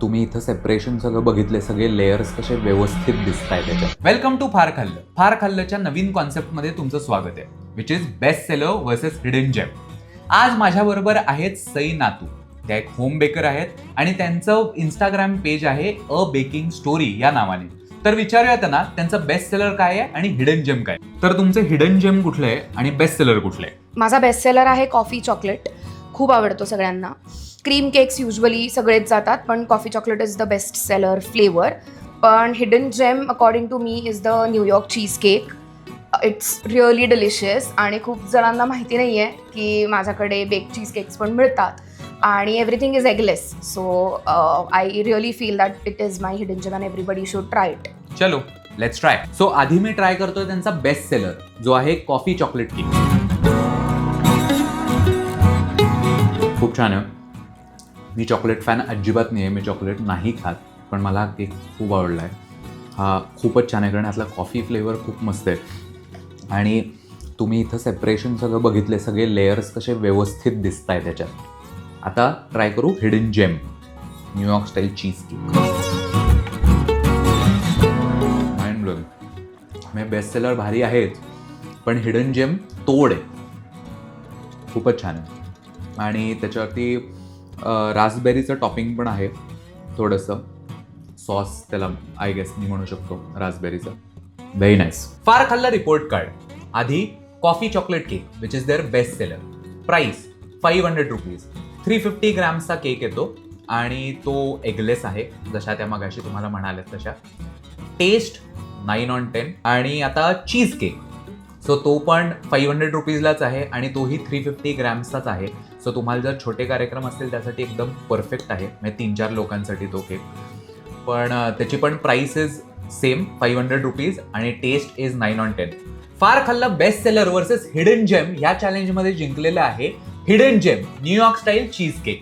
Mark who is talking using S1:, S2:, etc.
S1: तुम्ही इथं सेपरेशन सगळं बघितले, सगळे लेयर्स कसे व्यवस्थित दिसत आहेत त्याच्यात.
S2: वेलकम टू फार खाल्लं. फार खाल्लंच्या नवीन कॉन्सेप्टमध्ये तुमचं स्वागत आहे, which is best seller versus hidden gem. आज माझ्याबरोबर आहेत सई नातू. त्या एक होम बेकर आहेत आणि त्यांचं इंस्टाग्राम पेज आहे अ बेकिंग स्टोरी या नावाने. तर विचारूया त्यांना त्यांचं बेस्ट सेलर काय आहे आणि हिडन जेम काय. तर तुमचं हिडन जेम कुठलं आहे आणि बेस्ट सेलर कुठलं आहे?
S3: माझा बेस्ट सेलर आहे कॉफी चॉकलेट. खूप आवडतो सगळ्यांना. क्रीम केक्स युजली सगळेच जातात, पण coffee chocolate is the best seller flavour. पण hidden gem according to me is the New York cheese cake. It's really delicious आणि खूप जणांना माहिती नाही आहे की माझ्याकडे बेक चीज केक्स पण मिळतात आणि everything is eggless. So I really feel that it is my hidden gem and everybody should try it.
S2: चलो लेट्स ट्राय. सो आधी मी ट्राय करतोय त्यांचा बेस्ट सेलर जो आहे कॉफी चॉकलेट केक. खूप छान आहे. मी चॉकलेट फॅन अजिबात नाही आहे, मी चॉकलेट नाही खात, पण मला हा केक खूप आवडला आहे. हा खूपच छान आहे कारण यातला कॉफी फ्लेवर खूप मस्त आहे. आणि तुम्ही इथं सेपरेशन सगळं बघितले, सगळे लेयर्स कसे व्यवस्थित दिसत आहेत त्याच्यात. आता ट्राय करू hidden gem New York style cheese cake. Mind blowing. म्हणजे बेस्ट सेलर भारी आहेच, पण हिडन जेम तोड आहे. खूपच छान आहे. आणि त्याच्यावरती रास्पबेरीचं टॉपिंग पण आहे, थोडंसं सॉस त्याला आय गेस मी म्हणू शकतो रास्पबेरीचं. Very nice. फार खाल्ला रिपोर्ट कार्ड. आधी coffee chocolate cake which is their best seller. Price 500 rupees. 350 ग्रॅम्सचा केक येतो आणि तो एगलेस आहे, जशा त्या मगाशी तुम्हाला म्हणाल्यात तशा. Taste 9 on 10. आणि आता चीज केक, सो तो पण 500 रुपीजलाच आहे आणि तोही 350 ग्रॅम्सचाच आहे. सो तुम्हाला जर छोटे कार्यक्रम असतील त्यासाठी एकदम परफेक्ट आहे, म्हणजे 3-4 लोकांसाठी तो केक. पण त्याची पण प्राइस इज सेम 500 रुपीज आणि टेस्ट इज 9 on 10. फार खाल्ला बेस्ट सेलर वर्सेस हिडन जेम ह्या चॅलेंजमध्ये जिंकलेलं आहे hidden gem New York style cheese cake.